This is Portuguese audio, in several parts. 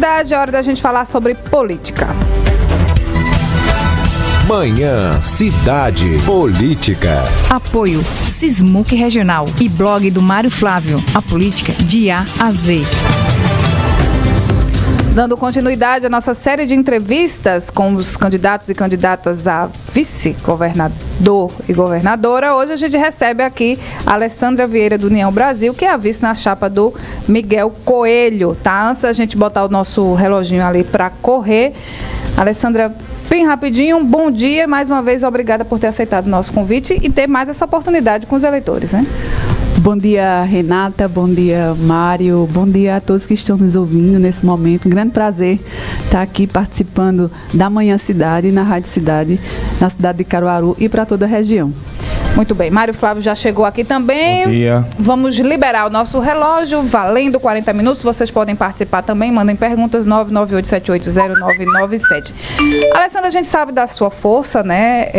Cidade, é hora da gente falar sobre política. Manhã Cidade Política. Apoio Sismuc Regional e blog do Mário Flávio. A política de A a Z. Dando continuidade à nossa série de entrevistas com os candidatos e candidatas a vice-governador e governadora, hoje a gente recebe aqui a Alessandra Vieira do União Brasil, que é a vice na chapa do Miguel Coelho, tá? Antes da gente botar o nosso reloginho ali para correr, Alessandra, bem rapidinho, bom dia, mais uma vez obrigada por ter aceitado o nosso convite e ter mais essa oportunidade com os eleitores, né? Bom dia, Renata, bom dia, Mário, bom dia a todos que estão nos ouvindo nesse momento. Um grande prazer estar aqui participando da Manhã Cidade, na Rádio Cidade, na cidade de Caruaru e para toda a região. Muito bem, Mário Flávio já chegou aqui também. Bom dia. Vamos liberar o nosso relógio, valendo 40 minutos. Vocês podem participar também, mandem perguntas 998780997. Alessandra, a gente sabe da sua força, né,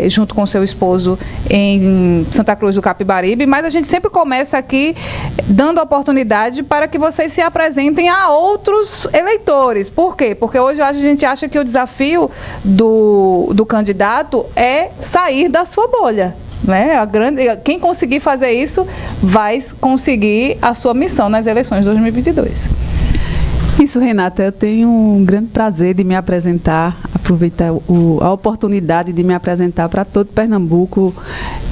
junto com seu esposo em Santa Cruz do Capibaribe, mas a gente sempre começa aqui dando oportunidade para que vocês se apresentem a outros eleitores. Por quê? Porque hoje a gente acha que o desafio do candidato é sair da sua bolha. Né? Quem conseguir fazer isso vai conseguir a sua missão nas eleições de 2022. Isso, Renata, eu tenho um grande prazer de me apresentar, aproveitar a oportunidade de me apresentar para todo Pernambuco.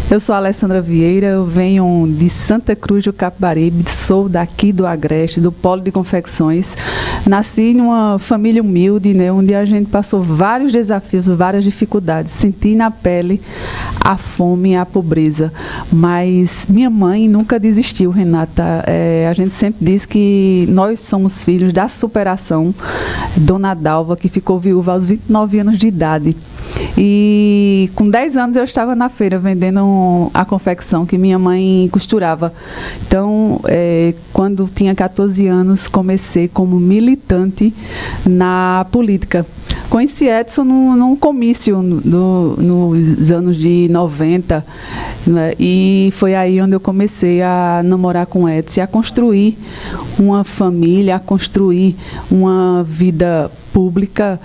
Eu sou a Alessandra Vieira, eu venho de Santa Cruz do Capibaribe, sou daqui do Agreste, do Polo de Confecções. Nasci numa família humilde, né, onde a gente passou vários desafios, várias dificuldades. Senti na pele a fome e a pobreza. Mas minha mãe nunca desistiu, Renata. A gente sempre diz que nós somos filhos da superação. Dona Dalva, que ficou viúva aos 29 anos de idade. E com 10 anos eu estava na feira vendendo a confecção que minha mãe costurava. Então, quando tinha 14 anos, comecei como militante na política. Conheci Edson num comício nos anos de 90, né? E foi aí onde eu comecei a namorar com Edson, a construir uma família, a construir uma vida pública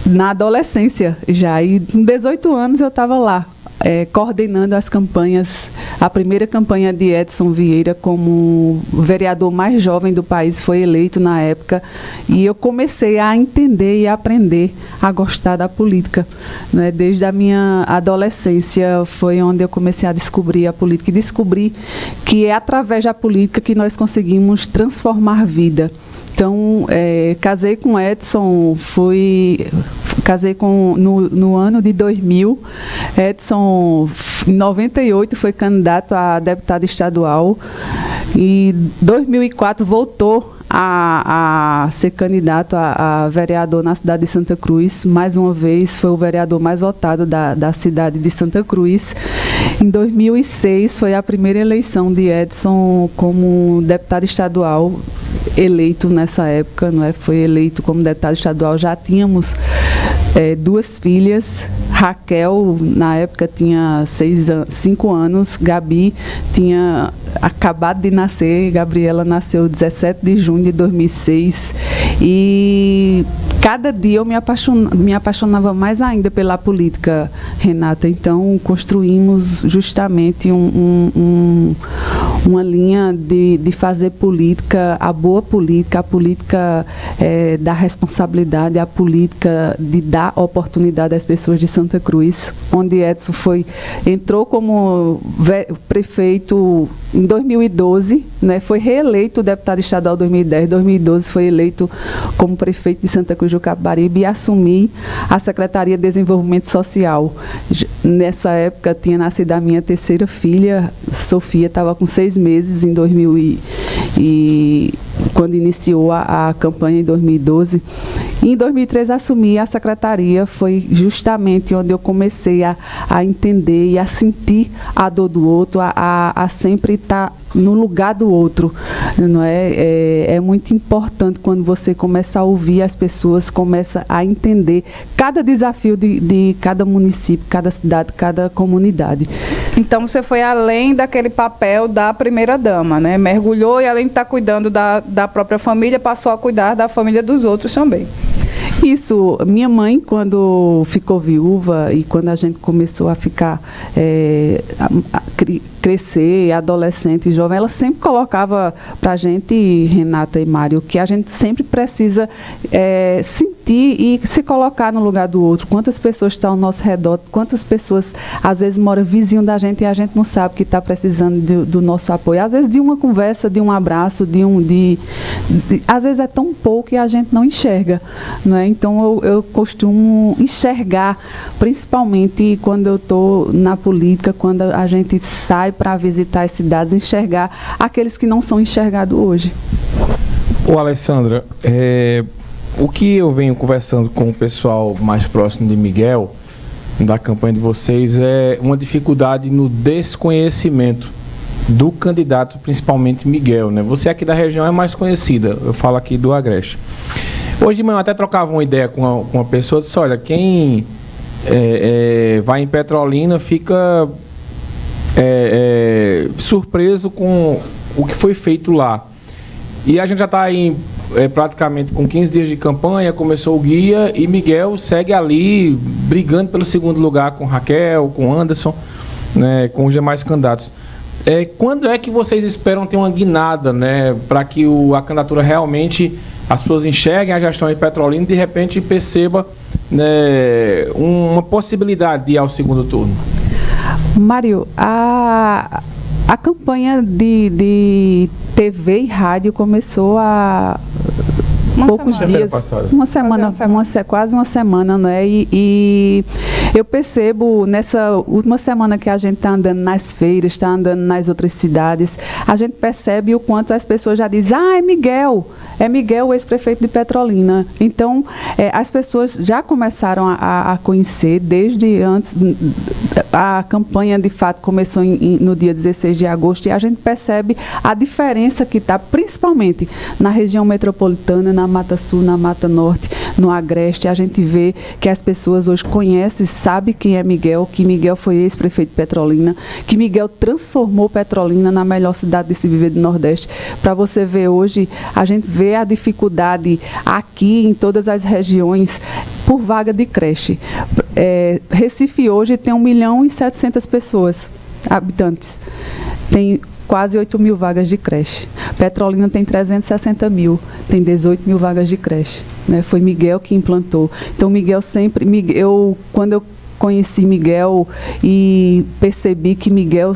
na adolescência já. E com 18 anos eu estava lá, coordenando as campanhas. A primeira campanha de Edson Vieira como vereador mais jovem do país foi eleito na época, e eu comecei a entender e a aprender a gostar da política, né? Desde a minha adolescência foi onde eu comecei a descobrir a política e descobri que é através da política que nós conseguimos transformar a vida. Então, casei com Edson, no ano de 2000. Edson, em 98, foi candidato a deputado estadual e em 2004 voltou a ser candidato a vereador na cidade de Santa Cruz. Mais uma vez, foi o vereador mais votado da cidade de Santa Cruz. Em 2006, foi a primeira eleição de Edson como deputado estadual, eleito nessa época, não é? Foi eleito como deputado estadual. Já tínhamos 2 filhas. Raquel, na época, tinha 5 anos. Gabi tinha acabado de nascer. Gabriela nasceu 17 de junho de 2006. E cada dia eu me apaixonava mais ainda pela política, Renata. Então, construímos justamente uma linha de fazer política, a boa política, a política da responsabilidade, a política de dar oportunidade às pessoas de Santa Cruz, onde Edson entrou como prefeito em 2012, né, foi reeleito deputado estadual em 2010, 2012 foi eleito como prefeito de Santa Cruz do Capibaribe e assumi a Secretaria de Desenvolvimento Social. Nessa época tinha nascido a minha terceira filha, Sofia, estava com 6 meses em 2000 quando iniciou a campanha em 2012. E em 2013 assumi a secretaria, foi justamente onde eu comecei a entender e a sentir a dor do outro, a sempre estar no lugar do outro, não é? É muito importante quando você começa a ouvir as pessoas, começa a entender cada desafio de cada município, cada cidade, cada comunidade. Então você foi além daquele papel da primeira-dama, né? Mergulhou e além de estar cuidando da própria família, passou a cuidar da família dos outros também. Isso, minha mãe, quando ficou viúva e quando a gente começou a ficar, crescer, adolescente e jovem, ela sempre colocava para a gente, Renata e Mário, que a gente sempre precisa sentir e se colocar no lugar do outro. Quantas pessoas estão ao nosso redor, quantas pessoas, às vezes, moram vizinho da gente e a gente não sabe que está precisando do nosso apoio. Às vezes, de uma conversa, de um abraço, às vezes é tão pouco que a gente não enxerga, não é? Então, eu costumo enxergar, principalmente quando eu estou na política, quando a gente sai para visitar as cidades, enxergar aqueles que não são enxergados hoje. Ô, Alessandra, o que eu venho conversando com o pessoal mais próximo de Miguel, da campanha de vocês, é uma dificuldade no desconhecimento do candidato, principalmente Miguel, né? Você aqui da região é mais conhecida, eu falo aqui do Agreste. Hoje de manhã eu até trocava uma ideia com uma pessoa, disse, olha, quem vai em Petrolina fica surpreso com o que foi feito lá. E a gente já está aí praticamente com 15 dias de campanha, começou o guia e Miguel segue ali brigando pelo segundo lugar com Raquel, com Anderson, né, com os demais candidatos. Quando é que vocês esperam ter uma guinada, né, para que a candidatura realmente as pessoas enxerguem a gestão em Petrolina e de repente perceba, né, uma possibilidade de ir ao segundo turno? Mário, a campanha de TV e rádio começou há poucos dias, quase uma semana, né? E eu percebo nessa última semana que a gente está andando nas feiras, está andando nas outras cidades, a gente percebe o quanto as pessoas já dizem, é Miguel, o ex-prefeito de Petrolina. Então, as pessoas já começaram a conhecer desde antes. A campanha, de fato, começou no dia 16 de agosto e a gente percebe a diferença que está, principalmente na região metropolitana, na Mata Sul, na Mata Norte, no Agreste. A gente vê que as pessoas hoje conhecem, sabem quem é Miguel, que Miguel foi ex-prefeito de Petrolina, que Miguel transformou Petrolina na melhor cidade de se viver do Nordeste. Para você ver hoje, a gente vê a dificuldade aqui em todas as regiões por vaga de creche. Recife hoje tem 1.700.000 pessoas, habitantes. Tem quase 8.000 vagas de creche. Petrolina tem 360.000, tem 18.000 vagas de creche. Né? Foi Miguel que implantou. Então, quando eu conheci Miguel e percebi que Miguel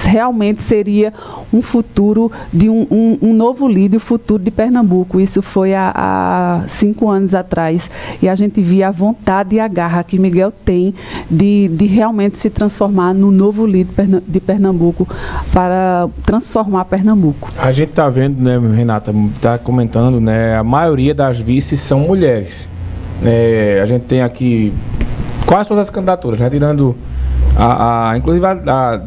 realmente seria um futuro de um novo líder, o futuro de Pernambuco. Isso foi há 5 anos atrás. E a gente via a vontade e a garra que Miguel tem de realmente se transformar no novo líder de Pernambuco para transformar Pernambuco. A gente está vendo, né, Renata, está comentando, né, a maioria das vices são mulheres. A gente tem aqui quase todas as candidaturas, né? Tirando inclusive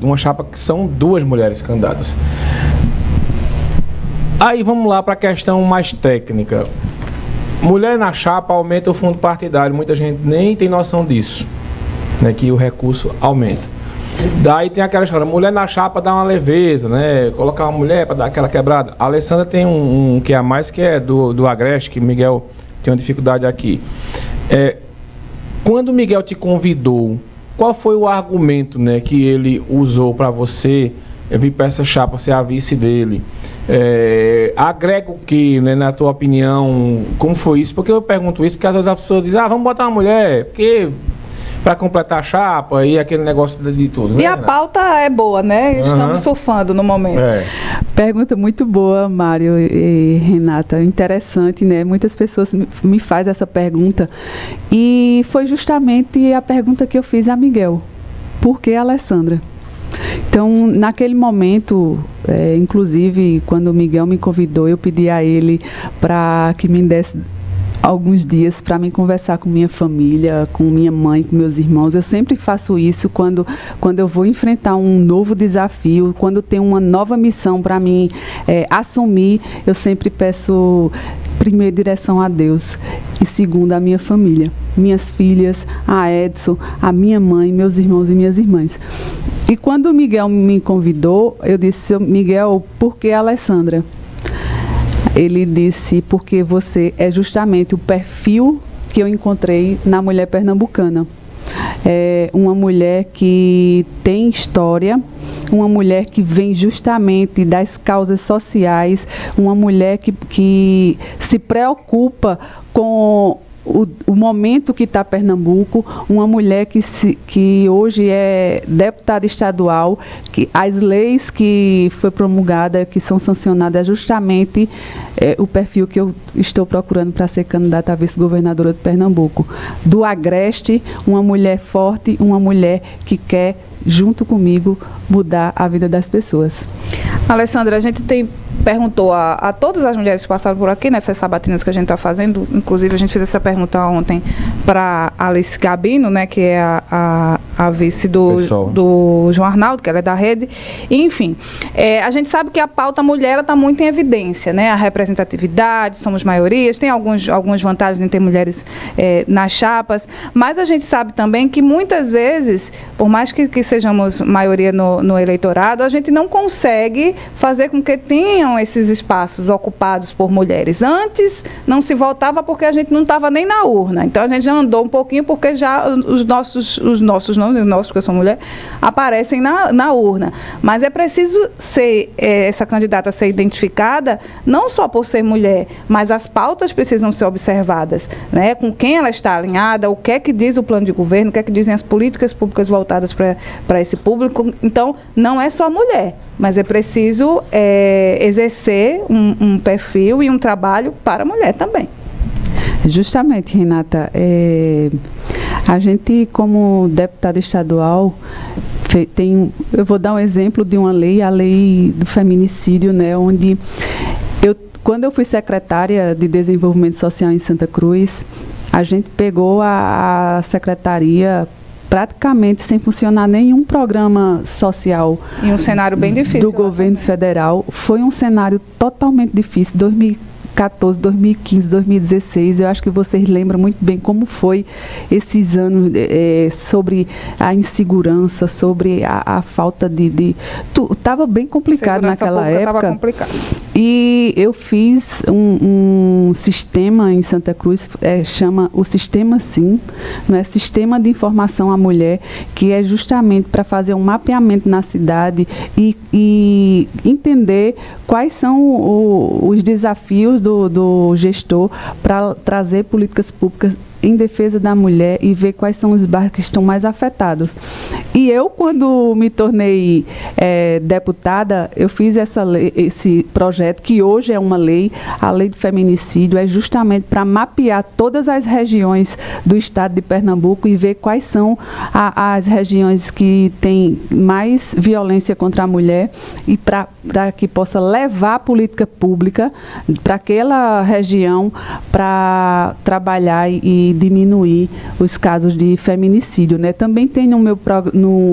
uma chapa que são 2 mulheres candidatas. Aí vamos lá para a questão mais técnica. Mulher na chapa aumenta o fundo partidário, muita gente nem tem noção disso, né? Que o recurso aumenta. Daí tem aquela história, mulher na chapa dá uma leveza, né? Colocar uma mulher para dar aquela quebrada. A Alessandra tem um que é a mais, que é do Agreste, que Miguel tem uma dificuldade aqui. Quando o Miguel te convidou, qual foi o argumento, né, que ele usou para você vir para essa chapa, ser a vice dele? Agrega o que, né, na tua opinião? Como foi isso? Porque eu pergunto isso, porque às vezes a pessoa diz, vamos botar uma mulher, porque para completar a chapa e aquele negócio de tudo. E a pauta é boa, né? Estamos surfando no momento. Pergunta muito boa, Mário e Renata. Interessante, né? Muitas pessoas me fazem essa pergunta. E foi justamente a pergunta que eu fiz a Miguel. Por que Alessandra? Então, naquele momento, inclusive, quando o Miguel me convidou, eu pedi a ele para que me desse alguns dias para mim conversar com minha família, com minha mãe, com meus irmãos. Eu sempre faço isso quando eu vou enfrentar um novo desafio, quando tenho uma nova missão para mim assumir. Eu sempre peço, primeiro, direção a Deus e segundo, a minha família, minhas filhas, a Edson, a minha mãe, meus irmãos e minhas irmãs. E quando o Miguel me convidou, eu disse: Miguel, por que Alessandra? Ele disse: porque você é justamente o perfil que eu encontrei na mulher pernambucana. É uma mulher que tem história, uma mulher que vem justamente das causas sociais, uma mulher que se preocupa com o momento que está Pernambuco, uma mulher que hoje é deputada estadual, que as leis que foi promulgada, que são sancionadas, é justamente o perfil que eu estou procurando para ser candidata a vice-governadora de Pernambuco. Do Agreste, uma mulher forte, uma mulher que quer, junto comigo, mudar a vida das pessoas. Alessandra, a gente perguntou a todas as mulheres que passaram por aqui, nessas sabatinas que a gente está fazendo, inclusive a gente fez essa pergunta ontem para Alice Gabino, né, que é a vice do João Arnaldo, que ela é da rede. Enfim, a gente sabe que a pauta mulher está muito em evidência, né, a representatividade, somos maiorias, tem algumas vantagens em ter mulheres nas chapas, mas a gente sabe também que muitas vezes, por mais que sejamos maioria no eleitorado, a gente não consegue fazer com que tenham esses espaços ocupados por mulheres. Antes não se votava porque a gente não estava nem na urna. Então a gente já andou um pouquinho porque já os nossos nomes, porque eu sou mulher, aparecem na urna. Mas é preciso ser essa candidata ser identificada não só por ser mulher, mas as pautas precisam ser observadas, né? Com quem ela está alinhada, o que é que diz o plano de governo, o que é que dizem as políticas públicas voltadas para esse público. Então não é só mulher, mas é preciso exercer um perfil e um trabalho para a mulher também. Justamente, Renata, a gente, como deputada estadual, eu vou dar um exemplo de uma lei, a lei do feminicídio, né, onde quando eu fui secretária de Desenvolvimento Social em Santa Cruz, a gente pegou a secretaria praticamente sem funcionar nenhum programa social. Em um cenário bem difícil. Do governo federal. Foi um cenário totalmente difícil. 2014, 2015, 2016, eu acho que vocês lembram muito bem como foi esses anos sobre a insegurança, sobre a falta de estava bem complicado naquela época. Estava complicado. E eu fiz um sistema em Santa Cruz, chama o Sistema SIM, né? Sistema de Informação à Mulher, que é justamente para fazer um mapeamento na cidade e entender quais são os desafios do gestor para trazer políticas públicas em defesa da mulher e ver quais são os bairros que estão mais afetados. E eu, quando me tornei deputada, eu fiz esse projeto, que hoje é uma lei, a lei do feminicídio, é justamente para mapear todas as regiões do estado de Pernambuco e ver quais são as regiões que têm mais violência contra a mulher e para que possa levar a política pública para aquela região para trabalhar e diminuir os casos de feminicídio, né? Também tem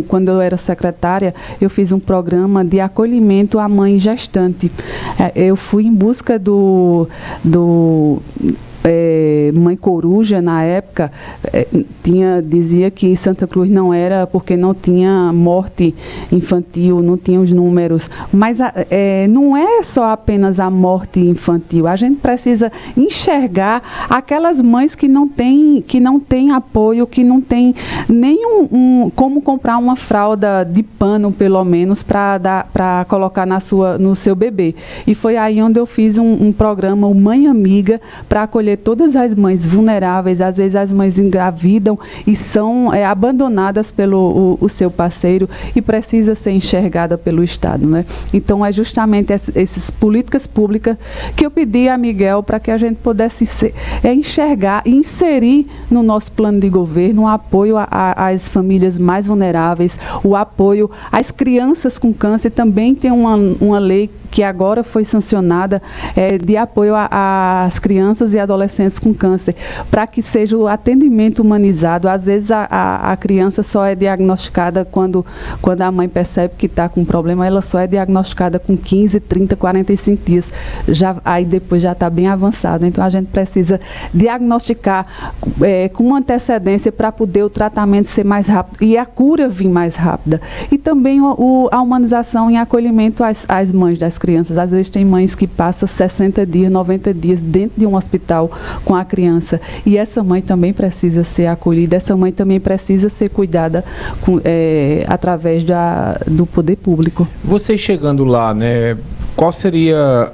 quando eu era secretária, eu fiz um programa de acolhimento à mãe gestante. Eu fui em busca do Mãe Coruja, na época, dizia que Santa Cruz não era porque não tinha morte infantil, não tinha os números, mas não é só apenas a morte infantil, a gente precisa enxergar aquelas mães que não têm apoio, que não tem nem como comprar uma fralda de pano, pelo menos, para colocar no seu bebê. E foi aí onde eu fiz um programa, o Mãe Amiga, para acolher todas as mães vulneráveis. Às vezes as mães engravidam e são abandonadas pelo o seu parceiro e precisa ser enxergada pelo Estado, né? Então é justamente essas políticas públicas que eu pedi a Miguel para que a gente pudesse enxergar e inserir no nosso plano de governo o apoio às famílias mais vulneráveis, o apoio às crianças com câncer. Também tem uma lei que agora foi sancionada, de apoio às crianças e adolescentes com câncer, para que seja o atendimento humanizado. Às vezes a criança só é diagnosticada quando a mãe percebe que está com um problema, ela só é diagnosticada com 15, 30, 45 dias. Aí depois já está bem avançado. Então a gente precisa diagnosticar com uma antecedência para poder o tratamento ser mais rápido e a cura vir mais rápida. E também a humanização em acolhimento às mães das crianças. Às vezes tem mães que passam 60 dias, 90 dias dentro de um hospital com a criança. E essa mãe também precisa ser acolhida, essa mãe também precisa ser cuidada através do poder público. Você chegando lá, né, qual seria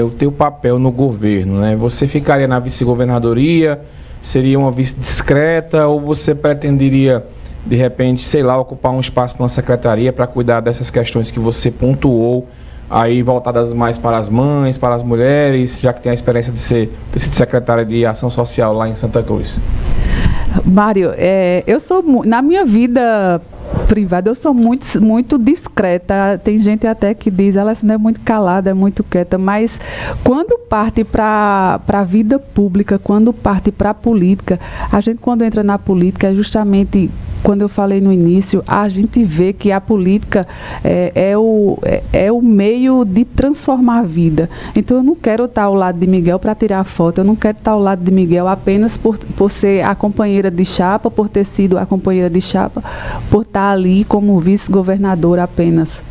o teu papel no governo, né? Você ficaria na vice-governadoria? Seria uma vice discreta? Ou você pretenderia, de repente, sei lá, ocupar um espaço numa secretaria para cuidar dessas questões que você pontuou, aí voltadas mais para as mães, para as mulheres, já que tem a experiência de ser secretária de Ação Social lá em Santa Cruz? Mário, na minha vida privada, eu sou muito discreta. Tem gente até que diz, ela é muito calada, é muito quieta, mas quando parte para a vida pública, quando parte para a política, a gente quando entra na política é justamente... Quando eu falei no início, a gente vê que a política é o meio de transformar a vida. Então, eu não quero estar ao lado de Miguel para tirar foto, eu não quero estar ao lado de Miguel apenas por ser a companheira de chapa, por ter sido a companheira de chapa, por estar ali como vice-governadora apenas.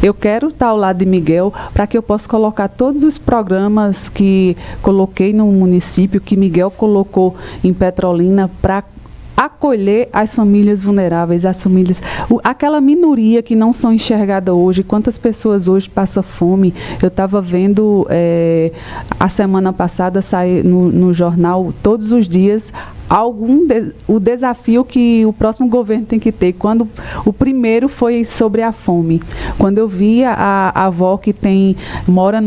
Eu quero estar ao lado de Miguel para que eu possa colocar todos os programas que coloquei no município, que Miguel colocou em Petrolina, para acolher as famílias vulneráveis, as famílias, aquela minoria que não são enxergadas hoje. Quantas pessoas hoje passam fome? Eu estava vendo a semana passada sair no jornal todos os dias o desafio que o próximo governo tem que ter. Quando o primeiro foi sobre a fome. Quando eu vi a avó que mora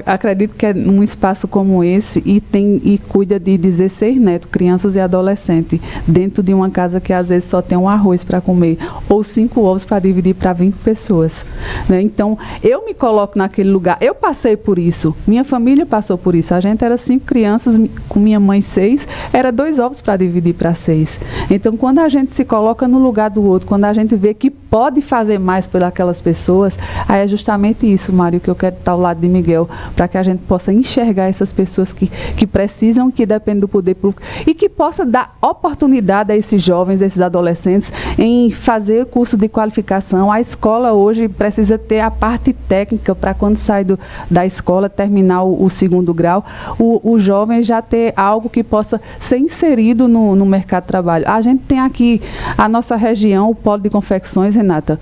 acredito que é num espaço como esse e cuida de 16 netos, crianças e adolescentes, dentro de uma casa que às vezes só tem um arroz para comer, ou 5 ovos para dividir para 20 pessoas. Né? Então, eu me coloco naquele lugar. Eu passei por isso. Minha família passou por isso. A gente era 5 crianças, com minha mãe 6, era 2 ovos para dividir para 6. Então, quando a gente se coloca no lugar do outro, quando a gente vê que pode fazer mais por aquelas pessoas, aí é justamente isso, Mário, que eu quero estar ao lado de Miguel, para que a gente possa enxergar essas pessoas que precisam, que dependem do poder público, e que possa dar oportunidade a esses jovens, a esses adolescentes, em fazer curso de qualificação. A escola hoje precisa ter a parte técnica para quando sai da escola, terminar o 2º grau, o jovem já ter algo que possa ser inserido no mercado de trabalho. A gente tem aqui a nossa região, o polo de confecções, Renata,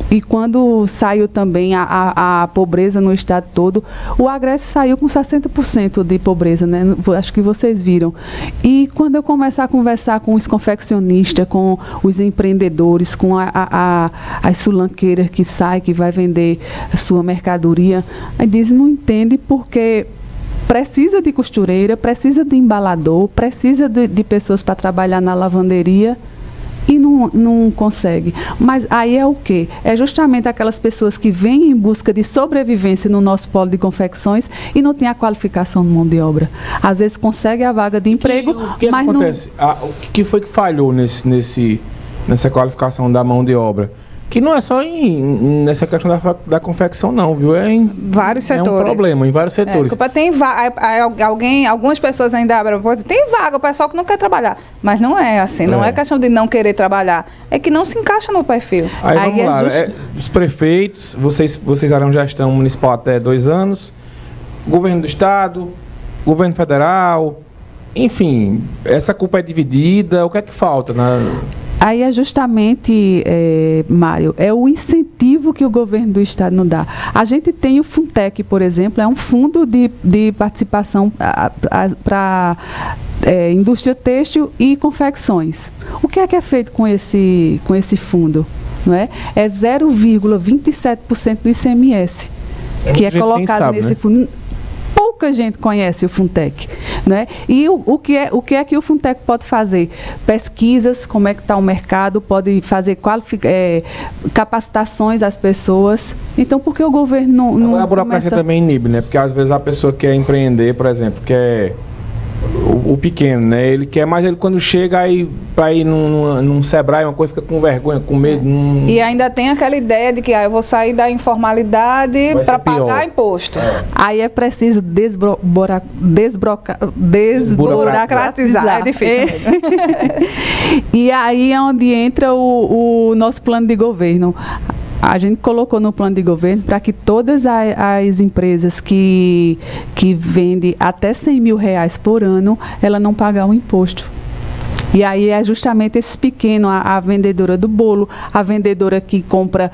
e quando saiu também a pobreza no estado todo, o Agreste saiu com 60% de pobreza, né? Acho que vocês viram. E quando eu começar a conversar com os confeccionistas, com os empreendedores, com as sulanqueiras que saem, que vai vender a sua mercadoria, aí dizem, não entende porque precisa de costureira, precisa de embalador, precisa de pessoas para trabalhar na lavanderia e não consegue. Mas aí é o quê? É justamente aquelas pessoas que vêm em busca de sobrevivência no nosso polo de confecções e não tem a qualificação de mão de obra. Às vezes consegue a vaga de emprego, mas não... O que foi que falhou nessa qualificação da mão de obra? Que não é só nessa questão da confecção, não, viu? Vários setores. É um problema em vários setores. Algumas pessoas ainda abrem a porta, tem vaga, o pessoal que não quer trabalhar. Mas não é assim, não é questão de não querer trabalhar, é que não se encaixa no perfil. Aí vamos lá, os prefeitos, vocês eram gestão municipal até 2 anos, governo do estado, governo federal, enfim, essa culpa é dividida, o que é que falta? Aí é justamente, Mário, é o incentivo que o governo do estado não dá. A gente tem o Funtec, por exemplo, é um fundo de participação para indústria têxtil e confecções. O que é feito com esse fundo? Não é 0,27% do ICMS que é colocado nesse fundo. pouca gente conhece o Funtech, né? E o que é que o Funtech pode fazer? Pesquisas, como é que está o mercado, pode fazer capacitações às pessoas. Então, por que o governo não a burocracia também inibe, né? Porque às vezes a pessoa quer empreender, por exemplo, quer o pequeno, né? Ele quer, mas ele quando chega aí para ir num Sebrae, uma coisa, fica com vergonha, com medo. E ainda tem aquela ideia de que eu vou sair da informalidade para pagar imposto. Aí é preciso desburocratizar. É difícil. E aí é onde entra o nosso plano de governo. A gente colocou no plano de governo para que todas as empresas que vendem até R$100.000 por ano, ela não pagar o imposto. E aí é justamente esses pequenos, a vendedora do bolo, a vendedora que compra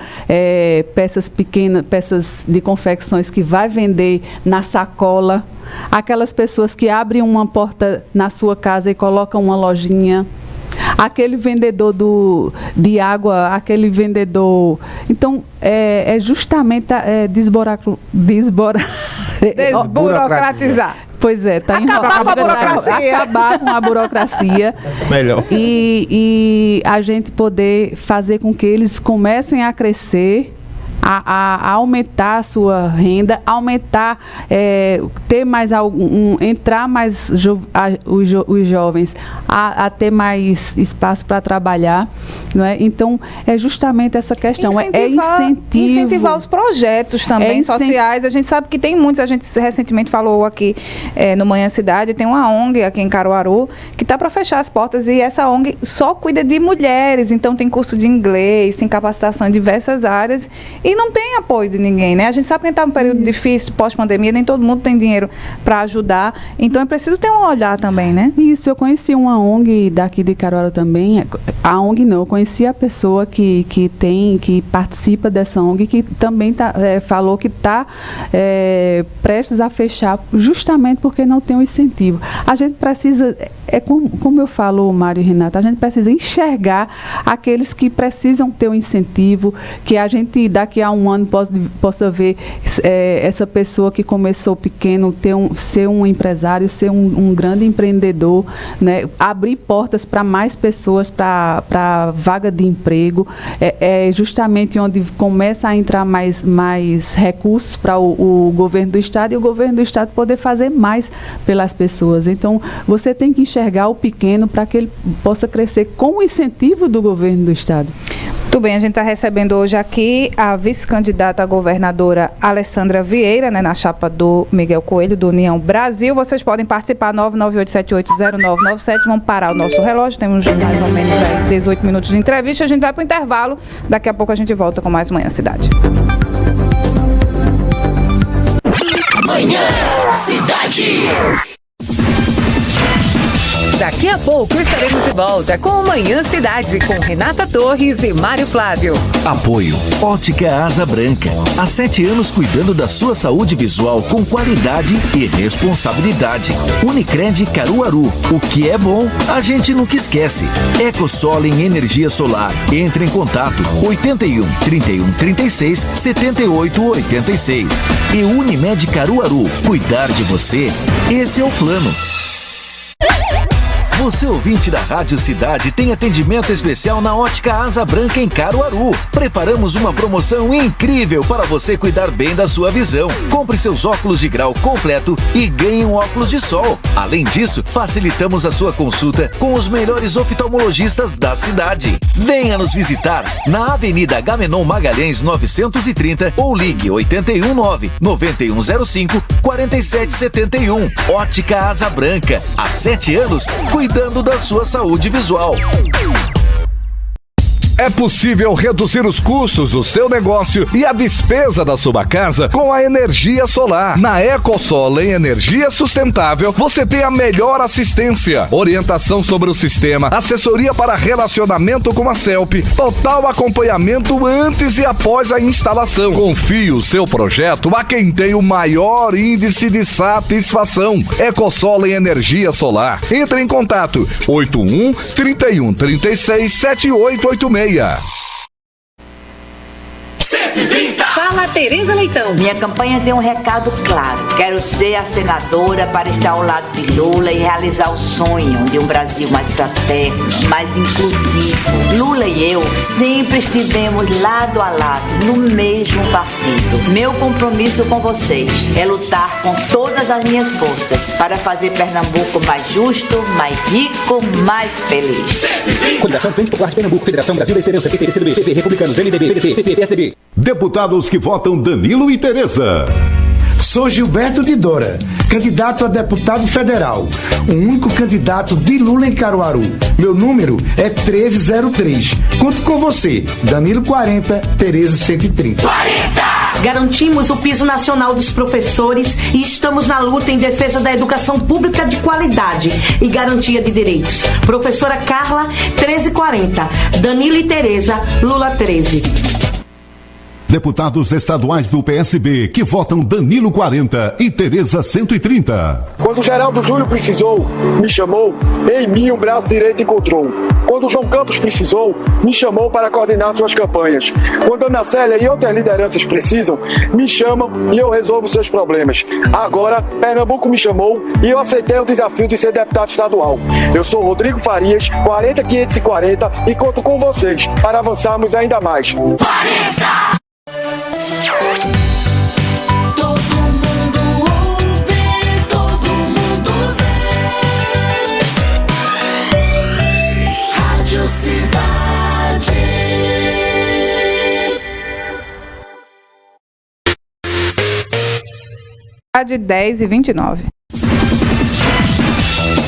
peças pequenas, peças de confecções que vai vender na sacola, aquelas pessoas que abrem uma porta na sua casa e colocam uma lojinha, aquele vendedor de água, aquele vendedor... Então, é justamente desburocratizar. Pois é, está acabar com a burocracia. Acabar com a burocracia. Melhor. E a gente poder fazer com que eles comecem a crescer, a aumentar a sua renda, aumentar, ter mais entrar mais os jovens a ter mais espaço para trabalhar, não é? Então é justamente essa questão, incentivar os projetos também sociais. A gente sabe que tem muitos, a gente recentemente falou aqui no Manhã Cidade, tem uma ONG aqui em Caruaru que está para fechar as portas, e essa ONG só cuida de mulheres, então tem curso de inglês, tem capacitação em diversas áreas, e não tem apoio de ninguém, né? A gente sabe que a gente está num período difícil, pós-pandemia, nem todo mundo tem dinheiro para ajudar, então é preciso ter um olhar também, né? Isso, eu conheci uma ONG daqui de Caruaru também, a ONG não, eu conheci a pessoa que participa dessa ONG, que também falou que está prestes a fechar, justamente porque não tem um incentivo. A gente precisa, como eu falo, Mário e Renata, a gente precisa enxergar aqueles que precisam ter um incentivo, que a gente daqui a um ano possa ver essa pessoa que começou pequeno, ser um empresário, ser um grande empreendedor, né? Abrir portas para mais pessoas, para vaga de emprego, é justamente onde começa a entrar mais recursos para o governo do Estado, e o governo do Estado poder fazer mais pelas pessoas. Então, você tem que enxergar o pequeno para que ele possa crescer com o incentivo do governo do Estado. Muito bem, a gente está recebendo hoje aqui a vice-candidata a governadora Alessandra Vieira, né, na chapa do Miguel Coelho, do União Brasil. Vocês podem participar, 998780997. Vamos parar o nosso relógio, temos mais ou menos 18 minutos de entrevista. A gente vai para o intervalo, daqui a pouco a gente volta com mais Manhã Cidade. Manhã Cidade. Daqui a pouco estaremos de volta com o Manhã Cidade, com Renata Torres e Mário Flávio. Apoio Ótica Asa Branca. Há 7 anos cuidando da sua saúde visual com qualidade e responsabilidade. Unicred Caruaru. O que é bom, a gente nunca esquece. EcoSol em energia solar. Entre em contato 81 31 36 78 86. E Unimed Caruaru. Cuidar de você, esse é o plano. Você, ouvinte da Rádio Cidade, tem atendimento especial na Ótica Asa Branca em Caruaru. Preparamos uma promoção incrível para você cuidar bem da sua visão. Compre seus óculos de grau completo e ganhe um óculos de sol. Além disso, facilitamos a sua consulta com os melhores oftalmologistas da cidade. Venha nos visitar na Avenida Agamenon Magalhães 930 ou ligue 819-9105-4771. Ótica Asa Branca. Há 7 anos, cuidando da sua saúde visual. É possível reduzir os custos do seu negócio e a despesa da sua casa com a energia solar. Na EcoSol em energia sustentável, você tem a melhor assistência, orientação sobre o sistema, assessoria para relacionamento com a CELP, total acompanhamento antes e após a instalação. Confie o seu projeto a quem tem o maior índice de satisfação. EcoSol em energia solar. Entre em contato 81 31 36 7886. 130. Fala Carla Tereza Leitão. Minha campanha tem um recado claro. Quero ser a senadora para estar ao lado de Lula e realizar o sonho de um Brasil mais fraterno, mais inclusivo. Lula e eu sempre estivemos lado a lado, no mesmo partido. Meu compromisso com vocês é lutar com todas as minhas forças para fazer Pernambuco mais justo, mais rico, mais feliz. Coligação Frente Popular de Pernambuco, Federação Brasil da Esperança, PT, PCdoB, PP, Republicanos, MDB, PDT, PP, PSDB. Deputados que votam Danilo e Tereza. Sou Gilberto de Dora, candidato a deputado federal, o único candidato de Lula em Caruaru. Meu número é 1303. Conto com você, Danilo 40, Tereza 130. 40! Garantimos o piso nacional dos professores e estamos na luta em defesa da educação pública de qualidade e garantia de direitos. Professora Carla, 1340. Danilo e Tereza, Lula 13. Deputados estaduais do PSB que votam Danilo 40 e Tereza 130. Quando o Geraldo Júlio precisou, me chamou, em mim o braço direito encontrou. Quando o João Campos precisou, me chamou para coordenar suas campanhas. Quando a Ana Célia e outras lideranças precisam, me chamam e eu resolvo seus problemas. Agora, Pernambuco me chamou e eu aceitei o desafio de ser deputado estadual. Eu sou Rodrigo Farias, 40540 e conto com vocês para avançarmos ainda mais. 40! Todo mundo ouve, todo mundo vê. Rádio Cidade. De 10h29.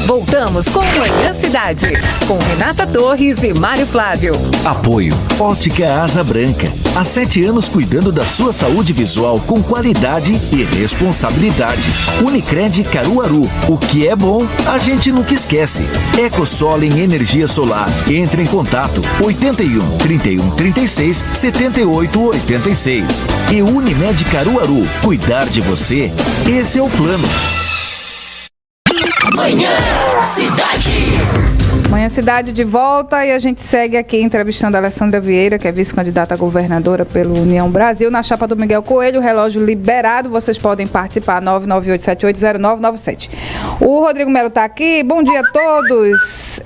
Voltamos com Manhã Cidade, com Renata Torres e Mário Flávio. Apoio Ótica Asa Branca. Há 7 anos cuidando da sua saúde visual com qualidade e responsabilidade. Unicred Caruaru. O que é bom, a gente nunca esquece. EcoSol em energia solar. Entre em contato 81 31 36 78 86. E Unimed Caruaru. Cuidar de você, esse é o plano. Manhã Cidade. Manhã Cidade de volta e a gente segue aqui entrevistando a Alessandra Vieira, que é vice-candidata a governadora pelo União Brasil, na chapa do Miguel Coelho. Relógio liberado, vocês podem participar, 998780997. O Rodrigo Melo está aqui. Bom dia a todos.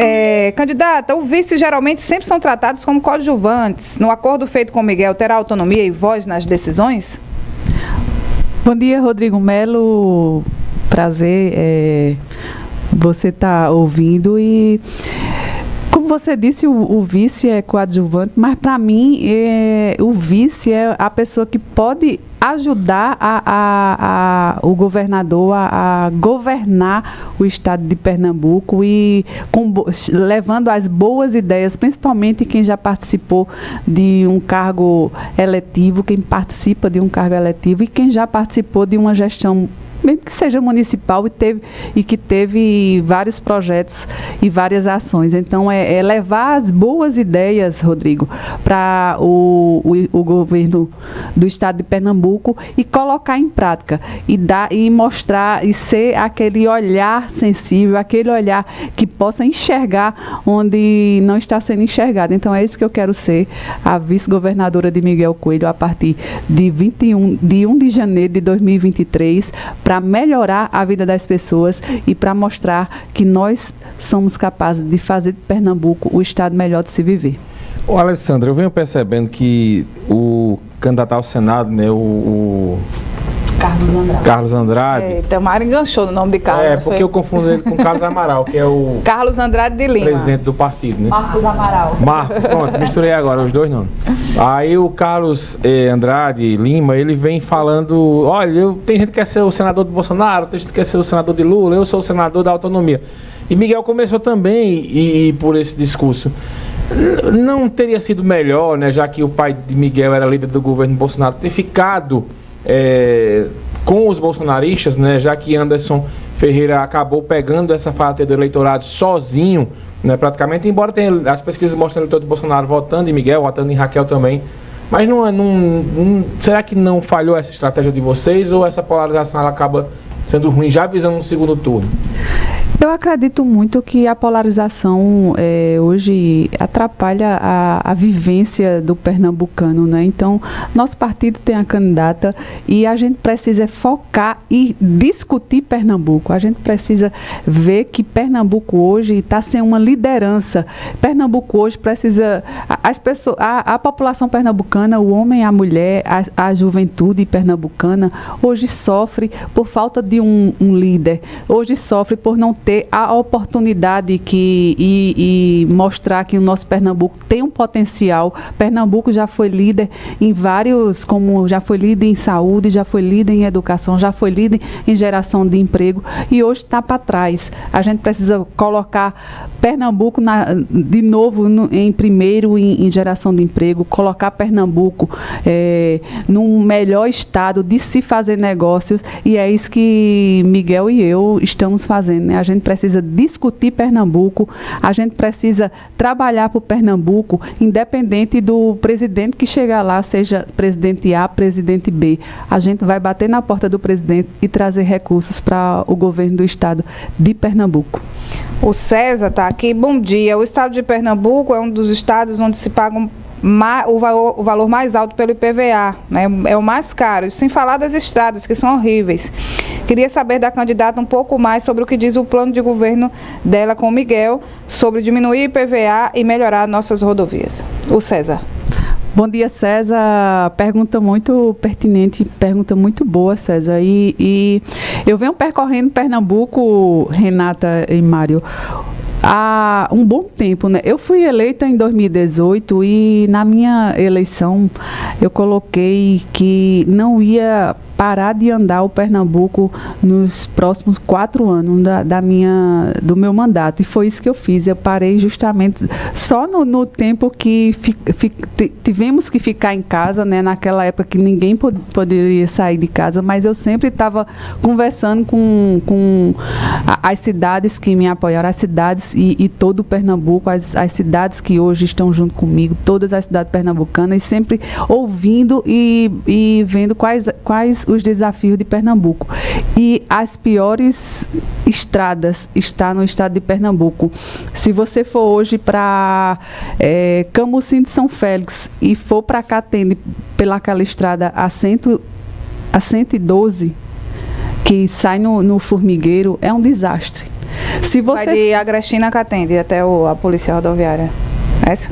Candidata, o vice geralmente sempre são tratados como coadjuvantes. No acordo feito com o Miguel, terá autonomia e voz nas decisões? Bom dia, Rodrigo Melo. Prazer você está ouvindo e, como você disse, o vice é coadjuvante, mas para mim o vice é a pessoa que pode ajudar o governador a governar o estado de Pernambuco e levando as boas ideias, principalmente quem já participou de um cargo eletivo, quem participa de um cargo eletivo e quem já participou de uma gestão, mesmo que seja municipal, e que teve vários projetos e várias ações. Então, é levar as boas ideias, Rodrigo, para o governo do estado de Pernambuco e colocar em prática e mostrar e ser aquele olhar sensível, aquele olhar que possa enxergar onde não está sendo enxergado. Então, é isso que eu quero ser, a vice-governadora de Miguel Coelho, a partir de 1 de janeiro de 2023, para melhorar a vida das pessoas e para mostrar que nós somos capazes de fazer de Pernambuco o estado melhor de se viver. Ô, Alessandra, eu venho percebendo que o candidato ao Senado, né, o Carlos Andrade. Tamara enganchou no nome de Carlos. Porque eu confundo ele com Carlos Amaral, que é o Carlos Andrade de Lima, presidente do partido, né? Marcos Amaral. Pronto, misturei agora os dois nomes. Aí o Carlos Andrade Lima, ele vem falando, olha, tem gente que quer ser o senador do Bolsonaro, tem gente que quer ser o senador de Lula, eu sou o senador da autonomia. E Miguel começou também e por esse discurso. Não teria sido melhor, né, já que o pai de Miguel era líder do governo Bolsonaro, ter ficado com os bolsonaristas, né, já que Anderson Ferreira acabou pegando essa fatia do eleitorado sozinho, né, praticamente, embora tenha as pesquisas mostrando o eleitor do Bolsonaro votando em Miguel, votando em Raquel também. Mas será que não falhou essa estratégia de vocês ou essa polarização ela acaba sendo ruim, já visando no segundo turno? Eu acredito muito que a polarização hoje atrapalha a vivência do pernambucano, né? Então, nosso partido tem a candidata e a gente precisa focar e discutir Pernambuco. A gente precisa ver que Pernambuco hoje está sem uma liderança. Pernambuco hoje precisa... A população pernambucana, o homem, a mulher, a juventude pernambucana, hoje sofre por falta de um líder. Hoje sofre por não ter a oportunidade e mostrar que o nosso Pernambuco tem um potencial. Pernambuco já foi líder em vários, como já foi líder em saúde, já foi líder em educação, já foi líder em geração de emprego e hoje está para trás. A gente precisa colocar Pernambuco de novo em primeiro em geração de emprego, colocar Pernambuco num melhor estado de se fazer negócios, e é isso que Miguel e eu estamos fazendo, né? A gente precisa discutir Pernambuco, a gente precisa trabalhar por Pernambuco, independente do presidente que chegar lá, seja presidente A, presidente B. A gente vai bater na porta do presidente e trazer recursos para o governo do estado de Pernambuco. O César está aqui. Bom dia. O estado de Pernambuco é um dos estados onde se pagam o valor mais alto pelo IPVA, né? É o mais caro, sem falar das estradas, que são horríveis. Queria saber da candidata um pouco mais sobre o que diz o plano de governo dela com o Miguel, sobre diminuir o IPVA e melhorar nossas rodovias. O César. Bom dia, César. Pergunta muito pertinente, pergunta muito boa, César. E eu venho percorrendo Pernambuco, Renata e Mário, há um bom tempo, né? Eu fui eleita em 2018 e na minha eleição eu coloquei que não ia parar de andar o Pernambuco nos próximos 4 anos do meu mandato. E foi isso que eu fiz. Eu parei justamente só no tempo que tivemos que ficar em casa, né? Naquela época que ninguém poderia sair de casa, mas eu sempre estava conversando com as cidades que me apoiaram, as cidades e todo o Pernambuco, as cidades que hoje estão junto comigo, todas as cidades pernambucanas, e sempre ouvindo e vendo quais os desafios de Pernambuco. E as piores estradas estão no estado de Pernambuco. Se você for hoje para Camusim de São Félix e for para Catende pelaquela estrada a 112, que sai no Formigueiro, é um desastre. Se você... Vai de Agrestina a Catende até a Polícia Rodoviária. Essa?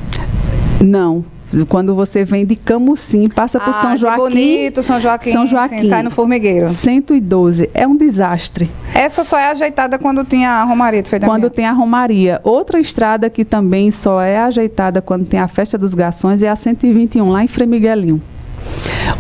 Não. Quando você vem de Camusim, passa por São Joaquim. Bonito, São Joaquim. Sim, sai no Formigueiro. 112. É um desastre. Essa só é ajeitada quando tem a Romaria. Quando tem a Romaria. Outra estrada que também só é ajeitada quando tem a Festa dos Garçons é a 121, lá em Frei Miguelinho.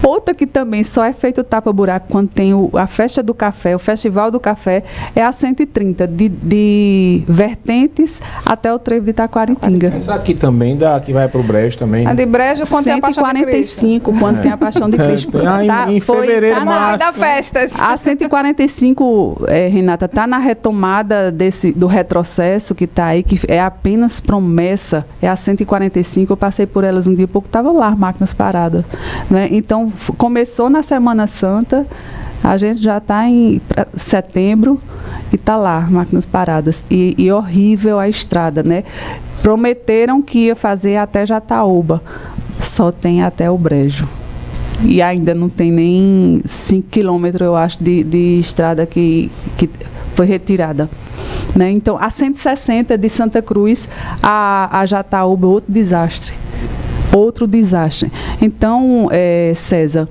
Outra que também só é feito tapa-buraco quando tem a Festa do Café, o Festival do Café, é a 130, de Vertentes até o trevo de Taquaritinga. Essa aqui também, que vai para o Brejo também. A de Brejo, quando tem a Paixão de Cristo. 145, quando tem a Paixão de Cristo. Em fevereiro, março. Da festas. A 145, Renata, está na retomada do retrocesso que está aí, que é apenas promessa, é a 145. Eu passei por elas um dia, pouco estava lá, as máquinas paradas. Né? Então, começou na Semana Santa, a gente já está em setembro e está lá, máquinas paradas. E horrível a estrada, né? Prometeram que ia fazer até Jataúba, só tem até o Brejo. E ainda não tem nem 5 quilômetros, eu acho, de estrada que foi retirada. Né? Então, a 160 de Santa Cruz a Jataúba, outro desastre. Outro desastre. Então, César,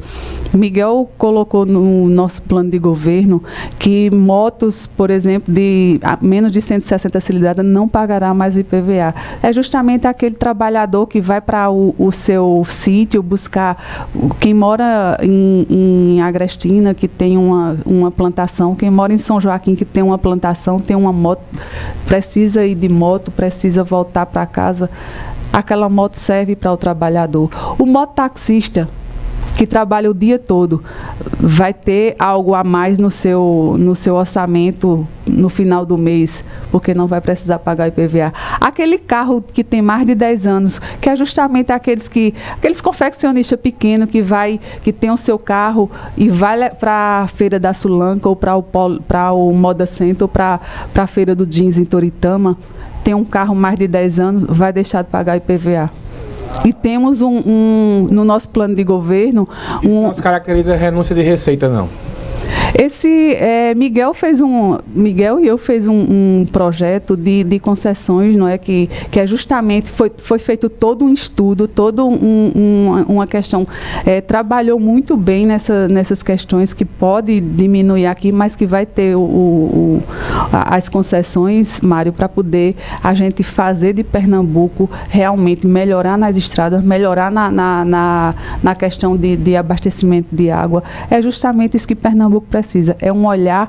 Miguel colocou no nosso plano de governo que motos, por exemplo, de menos de 160 cilindradas não pagará mais IPVA. É justamente aquele trabalhador que vai para o seu sítio buscar, quem mora em Agrestina, que tem uma plantação, quem mora em São Joaquim, que tem uma plantação, tem uma moto, precisa ir de moto, precisa voltar para casa. Aquela moto serve para o trabalhador. O mototaxista, que trabalha o dia todo, vai ter algo a mais no seu orçamento no final do mês, porque não vai precisar pagar IPVA. Aquele carro que tem mais de 10 anos, que é justamente aqueles confeccionistas pequenos que tem o seu carro e vai para a Feira da Sulanca ou para o Moda Center ou para a Feira do Jeans em Toritama, tem um carro mais de 10 anos, vai deixar de pagar IPVA. E temos no nosso plano de governo... Isso não se caracteriza renúncia de receita, não? Miguel e eu fez um projeto de concessões, não é, que é justamente, foi feito todo um estudo, uma questão, trabalhou muito bem nessas questões que pode diminuir aqui, mas que vai ter as concessões, Mário, para poder a gente fazer de Pernambuco realmente melhorar nas estradas, melhorar na questão de abastecimento de água. É justamente isso que Pernambuco precisa, é um olhar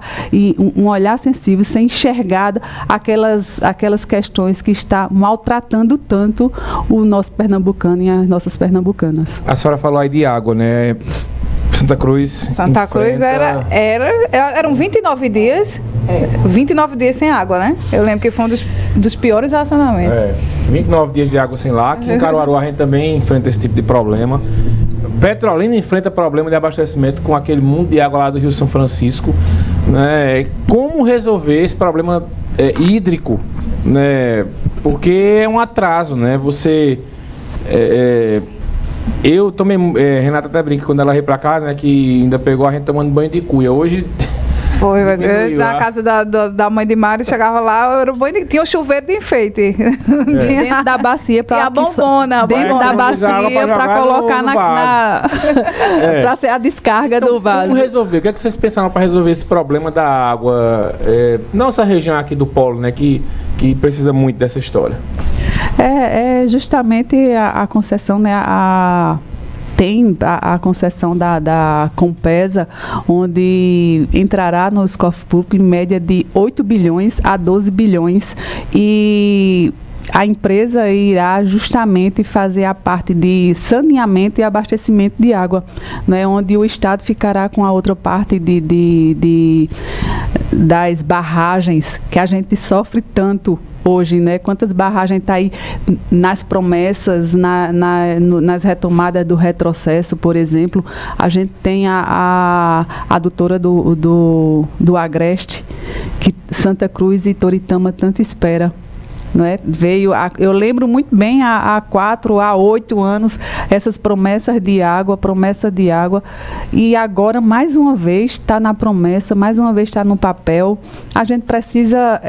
sensível, ser enxergada aquelas questões que está maltratando tanto o nosso pernambucano e as nossas pernambucanas. A senhora falou aí de água, né? Santa Cruz eram 29 dias, 29 dias sem água, né? Eu lembro que foi um dos piores relacionamentos. 29 dias de água sem lá. Aqui em Caruaru a gente também enfrenta esse tipo de problema. Petrolina enfrenta problema de abastecimento com aquele mundo de água lá do Rio São Francisco, né? Como resolver esse problema hídrico, né? Porque é um atraso, né? Eu tomei, Renata até brinca quando ela veio pra cá, né? Que ainda pegou a gente tomando banho de cuia. Hoje... Foi, na casa da mãe de Mário, chegava lá, tinha um chuveiro de enfeite. Dentro da bacia para a bombona. Dentro da bacia para colocar para ser a descarga do vaso. Como resolver? O que é que vocês pensaram para resolver esse problema da água? Nossa região aqui do Polo, né? Que precisa muito dessa história. Justamente a concessão, né? Tem a concessão da Compesa, onde entrará nos cofres públicos em média de 8 bilhões a 12 bilhões e a empresa irá justamente fazer a parte de saneamento e abastecimento de água, né, onde o Estado ficará com a outra parte das barragens que a gente sofre tanto hoje, né? Quantas barragens está aí nas promessas, nas retomadas do retrocesso, por exemplo. A gente tem a adutora do Agreste, que Santa Cruz e Toritama tanto espera. Não é? Eu lembro muito bem há 4, há 8 anos essas promessa de água, e agora mais uma vez está na promessa, mais uma vez está no papel. A gente precisa,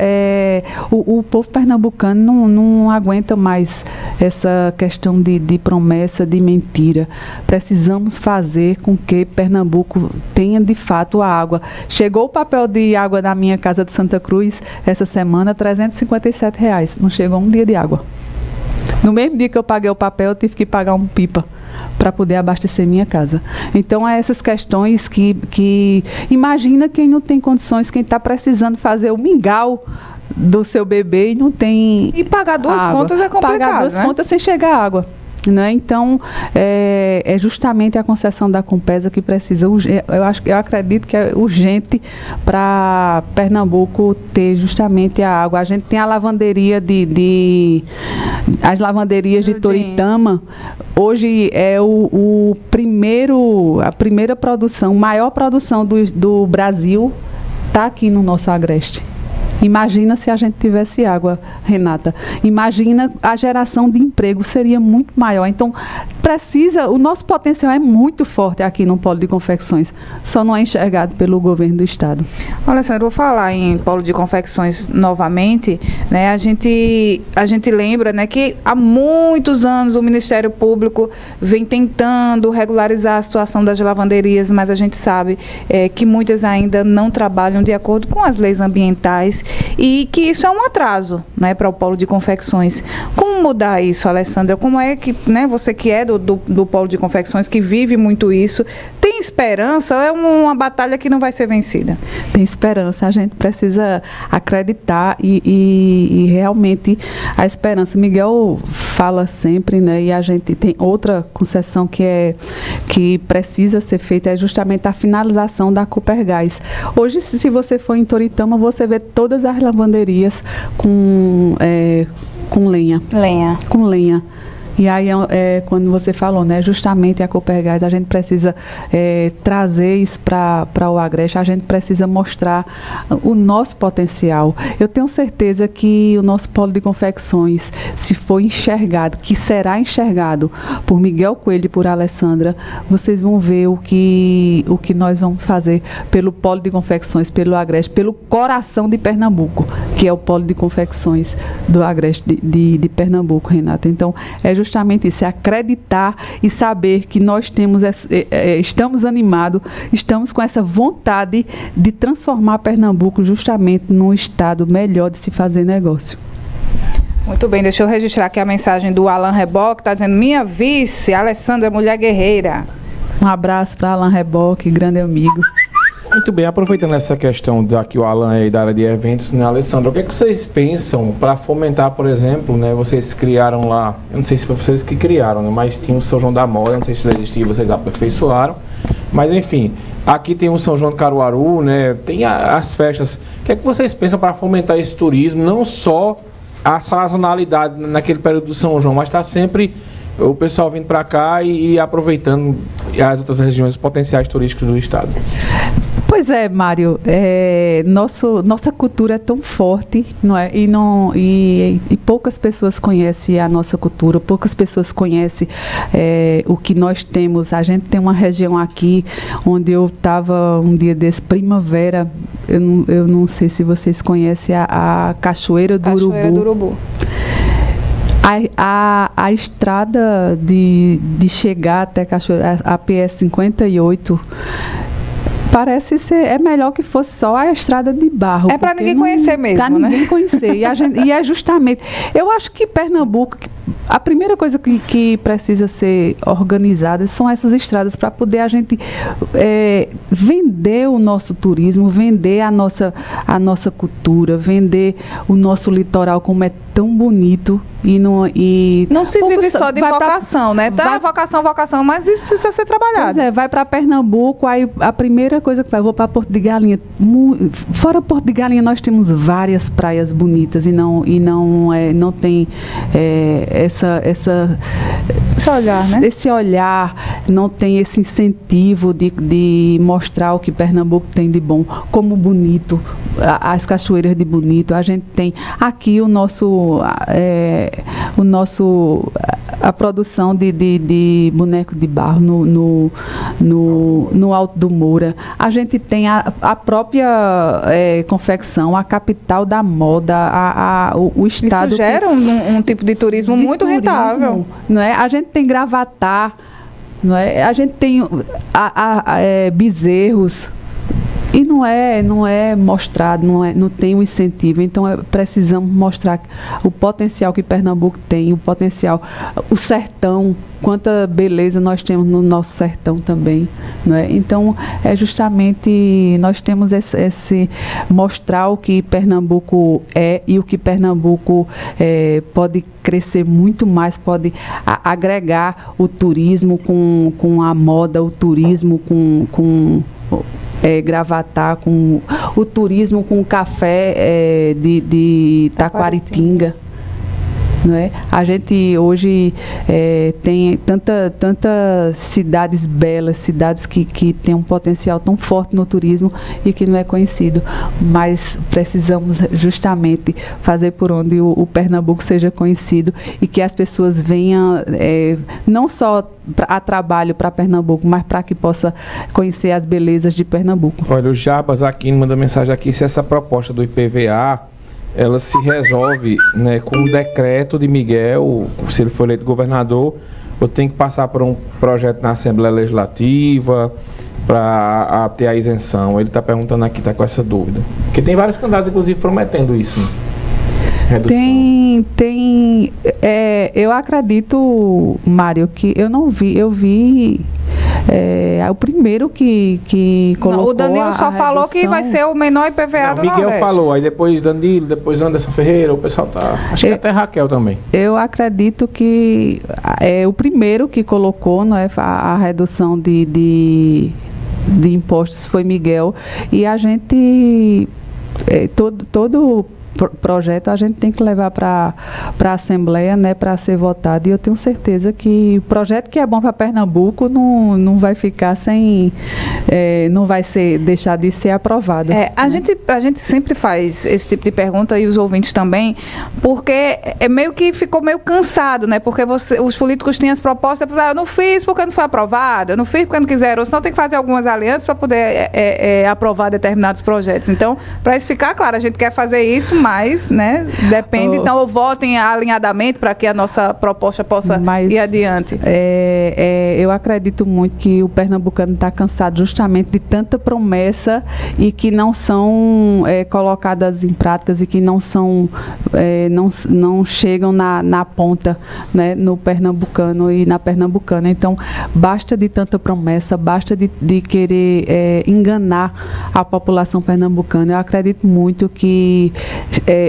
o povo pernambucano não aguenta mais essa questão de promessa, de mentira. Precisamos fazer com que Pernambuco tenha de fato a água. Chegou o papel de água na minha casa de Santa Cruz essa semana, R$357. Não chegou um dia de água. No mesmo dia que eu paguei o papel, eu tive que pagar um pipa para poder abastecer minha casa. Então, essas questões que imagina quem não tem condições, quem está precisando fazer o mingau do seu bebê e não tem. E pagar duas contas é complicado. Pagar duas contas sem chegar água. Né? Então, é justamente a concessão da Compesa que precisa, eu acredito que é urgente para Pernambuco ter justamente a água. A gente tem a lavanderia as lavanderias de Toritama, hoje é a primeira produção, maior produção do Brasil está aqui no nosso Agreste. Imagina se a gente tivesse água, Renata. Imagina a geração de emprego, seria muito maior. Então, o nosso potencial é muito forte aqui no Polo de Confecções, só não é enxergado pelo governo do Estado. Alessandra, vou falar em Polo de Confecções novamente, né? A gente lembra, né, que há muitos anos o Ministério Público vem tentando regularizar a situação das lavanderias, mas a gente sabe que muitas ainda não trabalham de acordo com as leis ambientais e que isso é um atraso, né, para o Polo de Confecções. Com Como mudar isso, Alessandra? Como é que, né, você que é do polo de confecções, que vive muito isso, tem esperança ou é uma batalha que não vai ser vencida? Tem esperança, a gente precisa acreditar e realmente a esperança. Miguel fala sempre, né, e a gente tem outra concessão que precisa ser feita, é justamente a finalização da Copergás. Hoje, se você for em Toritama, você vê todas as lavanderias com lenha. Com lenha. E aí, quando você falou, né, justamente a Copergás, a gente precisa trazer isso para o Agreste, a gente precisa mostrar o nosso potencial. Eu tenho certeza que o nosso polo de confecções, se for enxergado, que será enxergado por Miguel Coelho e por Alessandra, vocês vão ver o que nós vamos fazer pelo polo de confecções, pelo Agreste, pelo coração de Pernambuco, que é o polo de confecções do Agreste de Pernambuco, Renata. Então, é justamente isso, é acreditar e saber que nós estamos animados, estamos com essa vontade de transformar Pernambuco justamente num estado melhor de se fazer negócio. Muito bem, deixa eu registrar aqui a mensagem do Alan Reboque, está dizendo: minha vice, Alessandra, mulher guerreira. Um abraço para Alan Reboque, grande amigo. Muito bem, aproveitando essa questão que o Alan é da área de eventos, né, Alessandra, o que é que vocês pensam para fomentar, por exemplo, né, vocês criaram lá, eu não sei se foi vocês que criaram, né, mas tinha o São João da Moda, não sei se existia, vocês aperfeiçoaram, mas enfim, aqui tem o São João de Caruaru, né, tem as festas, o que é que vocês pensam para fomentar esse turismo, não só a sazonalidade naquele período do São João, mas está sempre o pessoal vindo para cá e aproveitando as outras regiões potenciais turísticos do estado? Pois é, Mário, nossa cultura é tão forte, não é? E poucas pessoas conhecem a nossa cultura, poucas pessoas conhecem o que nós temos. A gente tem uma região aqui onde eu estava um dia desse, primavera, eu não sei se vocês conhecem a Cachoeira do Urubu. A estrada de chegar até Cachoeira, a PS 58, parece ser, é melhor que fosse só a estrada de barro. É para ninguém conhecer mesmo, né? Para ninguém conhecer. E é justamente, eu acho que Pernambuco, a primeira coisa que precisa ser organizada são essas estradas para poder a gente vender o nosso turismo, vender a nossa cultura, vender o nosso litoral como é tão bonito. Não se vive só de vocação, né? Tá, vocação, mas isso precisa ser trabalhado. Pois vai para Pernambuco, aí a primeira coisa que vai, vou para Porto de Galinha. Fora Porto de Galinha, nós temos várias praias bonitas e não tem esse olhar, né? Esse olhar, não tem esse incentivo de mostrar o que Pernambuco tem de bom, como Bonito, as cachoeiras de Bonito. A gente tem aqui a produção de boneco de barro no Alto do Moura. A gente tem a própria confecção, a capital da moda, o estado. Isso gera um tipo de turismo muito rentável. Não é? A gente tem Gravatá, não é? A gente tem Bezerros. E não é mostrado, não tem um incentivo. Então, precisamos mostrar o potencial que Pernambuco tem, o potencial, o sertão, quanta beleza nós temos no nosso sertão também. Não é? Então, justamente, nós temos esse mostrar o que Pernambuco é e o que Pernambuco pode crescer muito mais, pode agregar o turismo com a moda, o turismo com Gravatá, com o turismo, com o café de Taquaritinga. Não é? A gente hoje tem tantas cidades belas, cidades que têm um potencial tão forte no turismo e que não é conhecido, mas precisamos justamente fazer por onde o Pernambuco seja conhecido e que as pessoas venham não só a trabalho para Pernambuco, mas para que possa conhecer as belezas de Pernambuco. Olha, o Jabas aqui manda mensagem aqui, se essa proposta do IPVA ela se resolve, né, com o decreto de Miguel, se ele for eleito governador, ou tem que passar por um projeto na Assembleia Legislativa para ter a isenção. Ele está perguntando aqui, está com essa dúvida. Porque tem vários candidatos, inclusive, prometendo isso. redução? Eu acredito, Mário, que eu vi o primeiro que colocou. Não, o Danilo só falou que vai ser o menor IPVA do Miguel Nordeste. falou, aí depois Danilo, depois Anderson Ferreira, o pessoal tá... Acho que até Raquel também. Eu acredito que o primeiro que colocou, não é, a redução de impostos foi Miguel, e a gente todo projeto a gente tem que levar para a Assembleia, né, para ser votado, e eu tenho certeza que o projeto que é bom para Pernambuco não vai ficar sem, não vai deixar de ser aprovado. A gente sempre faz esse tipo de pergunta, e os ouvintes também, porque meio que ficou meio cansado, né, porque os políticos têm as propostas, eu não fiz porque não foi aprovado, eu não fiz porque não quiseram, ou senão tem que fazer algumas alianças para poder aprovar determinados projetos. Então, para isso ficar claro, a gente quer fazer isso, mas, né, depende, então, ou votem alinhadamente para que a nossa proposta possa ir adiante. Eu acredito muito que o pernambucano está cansado justamente de tanta promessa e que não são colocadas em práticas e que não chegam na ponta, né, no pernambucano e na pernambucana. Então, basta de tanta promessa, basta de querer enganar a população pernambucana. Eu acredito muito que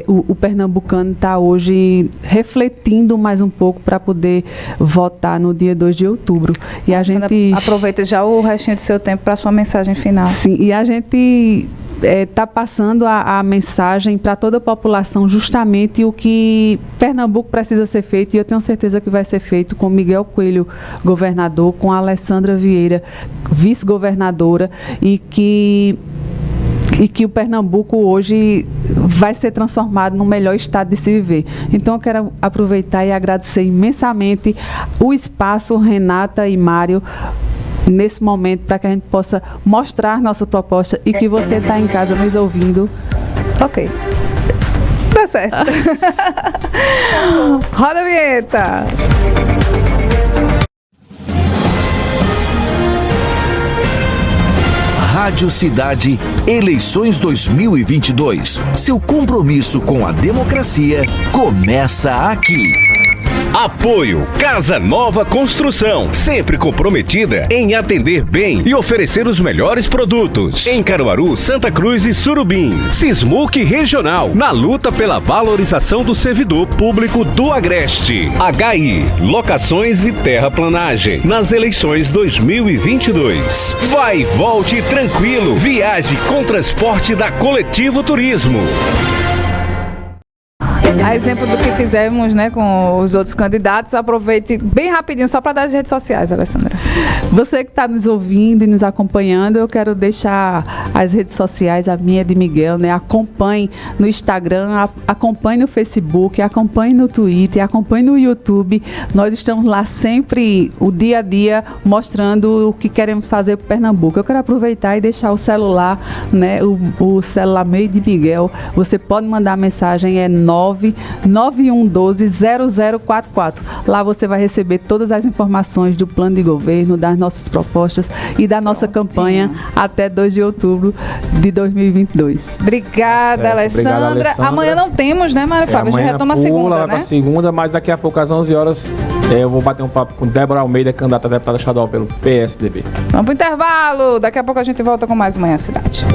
o pernambucano está hoje refletindo mais um pouco para poder votar no dia 2 de outubro. E a gente aproveita já o restinho do seu tempo para a sua mensagem final. Sim, e a gente está passando a mensagem para toda a população, justamente o que Pernambuco precisa ser feito, e eu tenho certeza que vai ser feito com Miguel Coelho, governador, com a Alessandra Vieira, vice-governadora, e que o Pernambuco hoje vai ser transformado no melhor estado de se viver. Então, eu quero aproveitar e agradecer imensamente o espaço, Renata e Mário, nesse momento, para que a gente possa mostrar nossa proposta e que você está em casa nos ouvindo. Ok. Tá certo. Roda a vinheta. Rádio Cidade, eleições 2022. Seu compromisso com a democracia começa aqui. Apoio Casa Nova Construção, sempre comprometida em atender bem e oferecer os melhores produtos. Em Caruaru, Santa Cruz e Surubim. Sismuc Regional, na luta pela valorização do servidor público do Agreste. HI, locações e terraplanagem, nas eleições 2022. Vai e volte tranquilo, viaje com transporte da Coletivo Turismo. A exemplo do que fizemos, né, com os outros candidatos, aproveite bem rapidinho só para dar as redes sociais, Alessandra. Você que está nos ouvindo e nos acompanhando, eu quero deixar as redes sociais, a minha de Miguel, né? Acompanhe no Instagram, acompanhe no Facebook, acompanhe no Twitter, acompanhe no YouTube. Nós estamos lá sempre, o dia a dia, mostrando o que queremos fazer para Pernambuco. Eu quero aproveitar e deixar o celular, né? O celular meio de Miguel. Você pode mandar mensagem, 99112-0044. Lá você vai receber todas as informações do plano de governo, das nossas propostas e da nossa campanha até 2 de outubro de 2022. Obrigada, Alessandra. Amanhã não temos, né, Mário Flávio? A gente retoma segunda, vai né? Segunda, mas daqui a pouco às 11 horas eu vou bater um papo com Débora Almeida, candidata a deputada estadual pelo PSDB. Vamos pro intervalo. Daqui a pouco a gente volta com mais Manhã Cidade.